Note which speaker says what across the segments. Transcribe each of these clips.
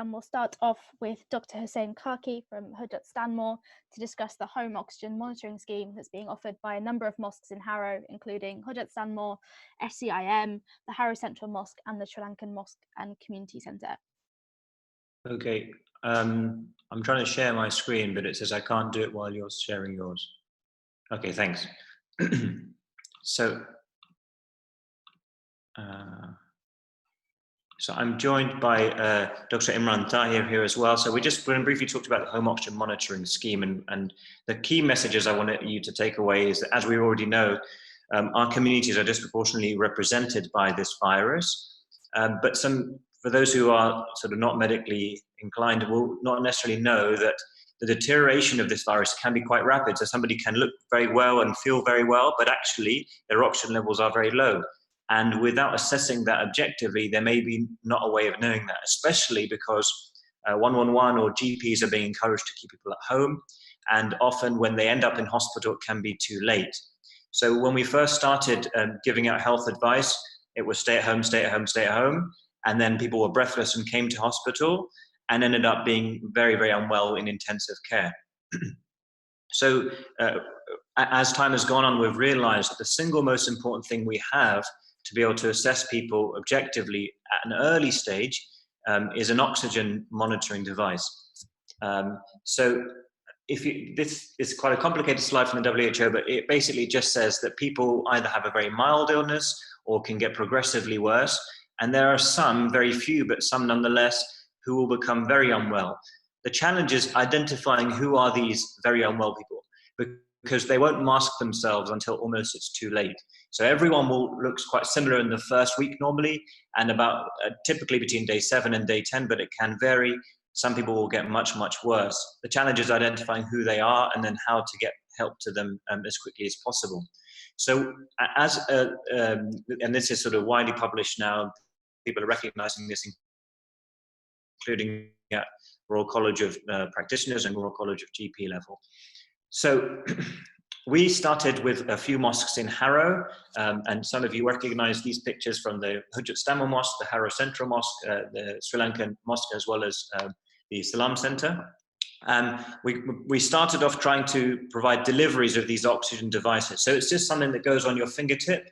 Speaker 1: and we'll start off with Dr. Husein Khaki from Hujjat Stanmore to discuss the home oxygen monitoring scheme that's being offered by a number of mosques in Harrow, including Hujjat Stanmore, SCIM, the Harrow Central Mosque, and the Lankan Mosque and Community Centre.
Speaker 2: Okay, I'm trying to share my screen, but it says I can't do it while you're sharing yours. Okay, thanks. So I'm joined by Dr. Imran Tahir here as well. So we're going to briefly talk about the home oxygen monitoring scheme, and the key messages I wanted you to take away is that, as we already know, our communities are disproportionately represented by this virus. But for those who are sort of not medically inclined will not necessarily know that the deterioration of this virus can be quite rapid. So somebody can look very well and feel very well, but actually their oxygen levels are very low. And without assessing that objectively, there may be not a way of knowing that, especially because 111 or GPs are being encouraged to keep people at home. And often when they end up in hospital, it can be too late. So when we first started giving out health advice, it was stay at home, stay at home, stay at home. And then people were breathless and came to hospital and ended up being very, very unwell in intensive care. So as time has gone on, we've realized that the single most important thing we have to be able to assess people objectively at an early stage is an oxygen monitoring device. So this is quite a complicated slide from the WHO, but it basically just says that people either have a very mild illness or can get progressively worse. And there are some, very few, but some nonetheless, who will become very unwell. The challenge is identifying who are these very unwell people, because they won't mask themselves until almost it's too late. So everyone looks quite similar in the first week normally, and about typically between day 7 and day 10, but it can vary. Some people will get much, much worse. The challenge is identifying who they are and then how to get help to them as quickly as possible. So and this is sort of widely published now, people are recognizing this, including at Royal College of Practitioners and Royal College of GP level. So we started with a few mosques in Harrow, and some of you recognize these pictures from the Hujjat Stanmore Mosque, the Harrow Central Mosque, the Sri Lankan Mosque, as well as the Salam Centre. We started off trying to provide deliveries of these oxygen devices. So it's just something that goes on your fingertip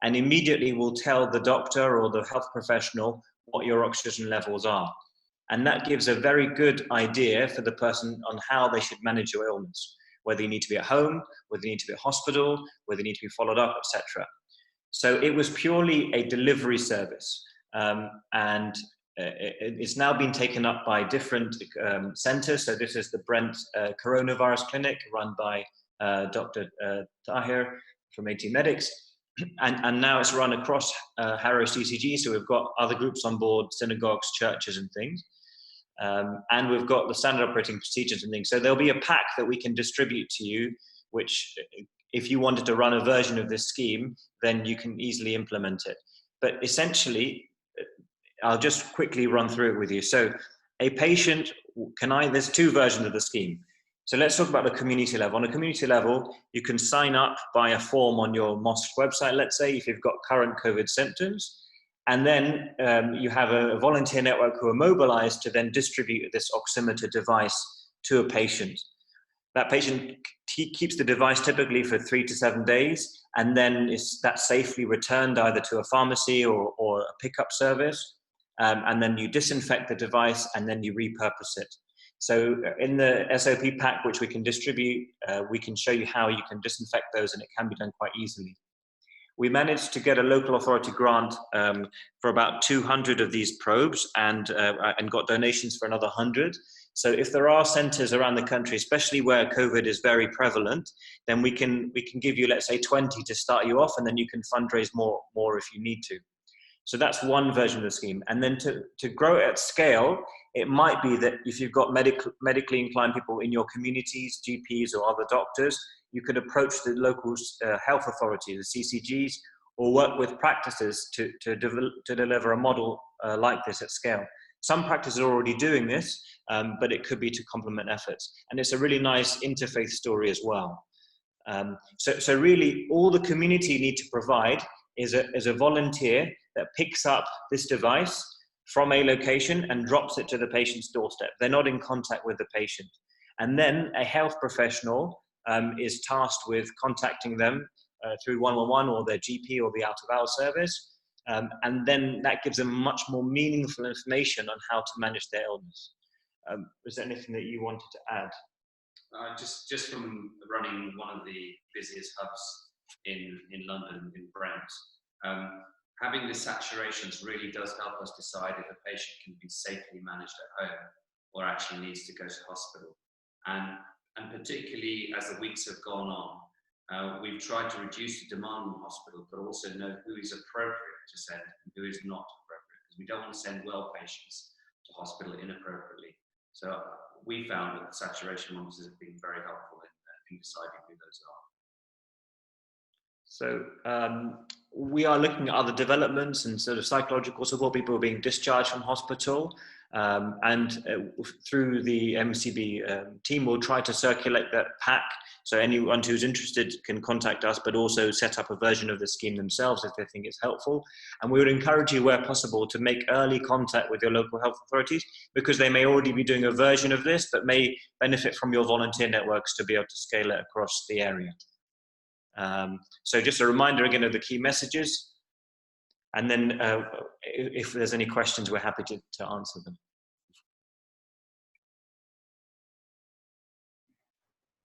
Speaker 2: and immediately will tell the doctor or the health professional what your oxygen levels are. And that gives a very good idea for the person on how they should manage your illness, whether you need to be at home, whether you need to be at hospital, whether you need to be followed up, etc. So it was purely a delivery service. And it's now been taken up by different centers. So this is the Brent Coronavirus Clinic run by Dr. Tahir from AT Medics. And now it's run across Harrow CCG. So we've got other groups on board, synagogues, churches and things. And we've got the standard operating procedures and things. So there'll be a pack that we can distribute to you, which if you wanted to run a version of this scheme, then you can easily implement it. But essentially, I'll just quickly run through it with you. So a patient, there's two versions of the scheme. So let's talk about the community level. On a community level, you can sign up by a form on your mosque website, let's say, if you've got current COVID symptoms. And then you have a volunteer network who are mobilized to then distribute this oximeter device to a patient. That patient keeps the device typically for 3 to 7 days, and then that's safely returned either to a pharmacy or a pickup service. And then you disinfect the device and then you repurpose it. So in the SOP pack, which we can distribute, we can show you how you can disinfect those, and it can be done quite easily. We managed to get a local authority grant for about 200 of these probes and got donations for another 100. So if there are centers around the country, especially where COVID is very prevalent, then we can give you, let's say, 20 to start you off, and then you can fundraise more if you need to. So that's one version of the scheme. And then to grow it at scale, it might be that if you've got medically inclined people in your communities, GPs or other doctors, you could approach the local health authorities, the CCGs, or work with practices to deliver a model like this at scale. Some practices are already doing this, but it could be to complement efforts. And it's a really nice interfaith story as well. So really all the community need to provide is a volunteer that picks up this device from a location and drops it to the patient's doorstep. They're not in contact with the patient. And then a health professional is tasked with contacting them through 111 or their GP or the out-of-hours service. And then that gives them much more meaningful information on how to manage their illness. Was there anything that you wanted to add?
Speaker 3: Just from running one of the busiest hubs in London, in Brent, having the saturations really does help us decide if a patient can be safely managed at home or actually needs to go to hospital. And particularly as the weeks have gone on, we've tried to reduce the demand in hospital, but also know who is appropriate to send and who is not appropriate, because we don't want to send well patients to hospital inappropriately. So we found that the saturation monitors have been very helpful in deciding who those are.
Speaker 2: So we are looking at other developments and sort of psychological support. People are being discharged from hospital, and through the MCB team, we'll try to circulate that pack. So anyone who's interested can contact us, but also set up a version of the scheme themselves if they think it's helpful. And we would encourage you, where possible, to make early contact with your local health authorities, because they may already be doing a version of this, but may benefit from your volunteer networks to be able to scale it across the area. So just a reminder again of the key messages, and then if there's any questions, we're happy to answer them.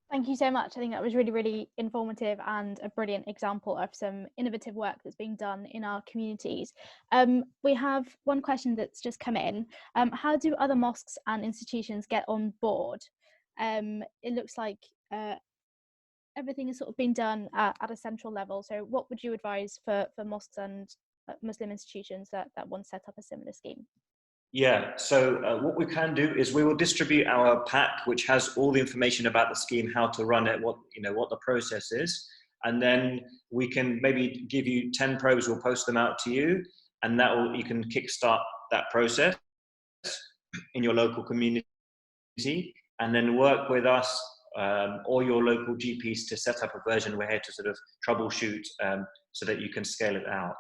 Speaker 1: Thank you so much. I think that was really, really informative and a brilliant example of some innovative work that's being done in our communities. We have one question that's just come in. How do other mosques and institutions get on board? It looks like everything has sort of been done at a central level. So what would you advise for mosques and Muslim institutions that want to set up a similar scheme?
Speaker 2: Yeah, so what we can do is we will distribute our pack, which has all the information about the scheme, how to run it, what the process is, and then we can maybe give you 10 probes. We'll post them out to you, and you can kickstart that process in your local community, and then work with us or your local GPs to set up a version. We're here to sort of troubleshoot so that you can scale it out.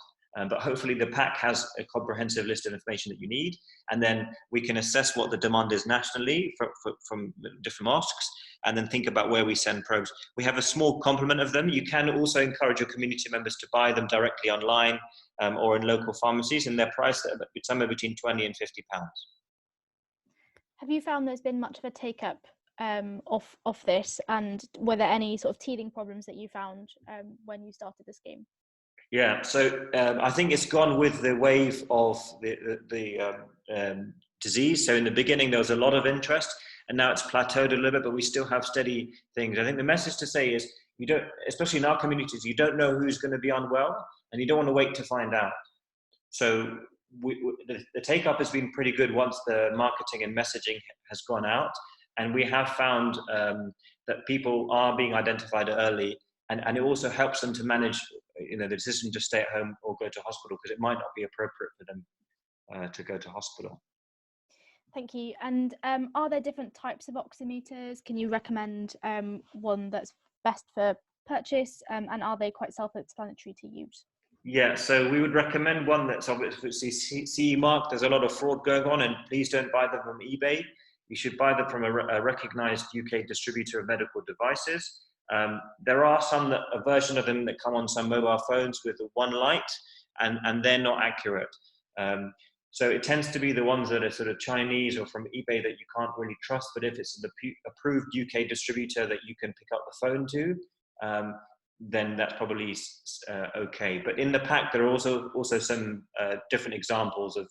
Speaker 2: But hopefully the pack has a comprehensive list of information that you need, and then we can assess what the demand is nationally from different mosques, and then think about where we send probes. We have a small complement of them. You can also encourage your community members to buy them directly online or in local pharmacies, and they're priced at somewhere between £20 and £50.
Speaker 1: Have you found there's been much of a take-up of this, and were there any sort of teething problems that you found when you started the scheme?
Speaker 2: Yeah, so I think it's gone with the wave of the disease. So in the beginning, there was a lot of interest, and now it's plateaued a little bit, but we still have steady things. I think the message to say is, you don't, especially in our communities, you don't know who's going to be unwell, and you don't want to wait to find out. So the take-up has been pretty good once the marketing and messaging has gone out, and we have found that people are being identified early, and it also helps them to manage the decision to stay at home or go to hospital, because it might not be appropriate for them to go to hospital.
Speaker 1: Thank you. And are there different types of oximeters? Can you recommend one that's best for purchase, and are they quite self-explanatory to use?
Speaker 2: Yeah, so we would recommend one that's obviously CE marked. There's a lot of fraud going on, and please don't buy them from eBay. You should buy them from a recognized UK distributor of medical devices. There are a version of them that come on some mobile phones with one light, and they're not accurate. So it tends to be the ones that are sort of Chinese or from eBay that you can't really trust. But if it's an approved UK distributor that you can pick up the phone to, then that's probably okay. But in the pack, there are also some different examples of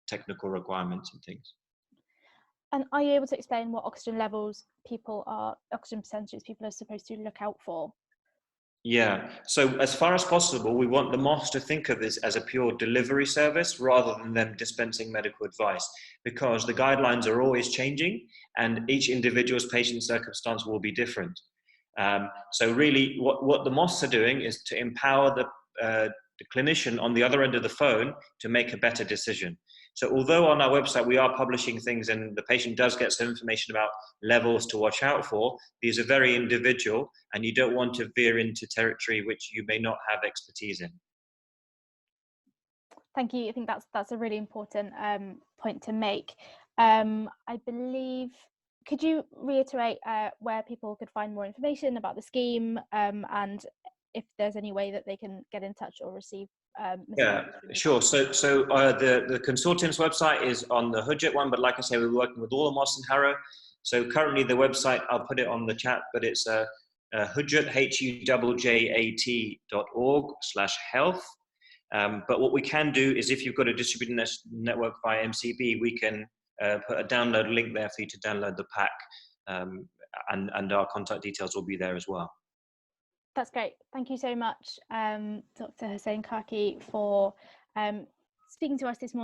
Speaker 2: technical requirements and things.
Speaker 1: And are you able to explain what oxygen percentages people are supposed to look out for?
Speaker 2: Yeah, so as far as possible, we want the mosque to think of this as a pure delivery service rather than them dispensing medical advice, because the guidelines are always changing and each individual's patient circumstance will be different. So really what the mosques are doing is to empower the clinician on the other end of the phone to make a better decision. So although on our website we are publishing things and the patient does get some information about levels to watch out for, these are very individual, and you don't want to veer into territory which you may not have expertise in.
Speaker 1: Thank you. I think that's a really important point to make. I believe, could you reiterate where people could find more information about the scheme, and if there's any way that they can get in touch or receive
Speaker 2: Yeah, sure. So the consortium's website is on the Hujjat one, but like I say, we're working with all the mosques in Harrow. So currently the website, I'll put it on the chat, but it's Hujjat, hujjat.org/health. But what we can do is, if you've got a distributed network via MCB, we can put a download link there for you to download the pack, and our contact details will be there as well.
Speaker 1: That's great. Thank you so much, Dr. Husein Khaki, for speaking to us this morning.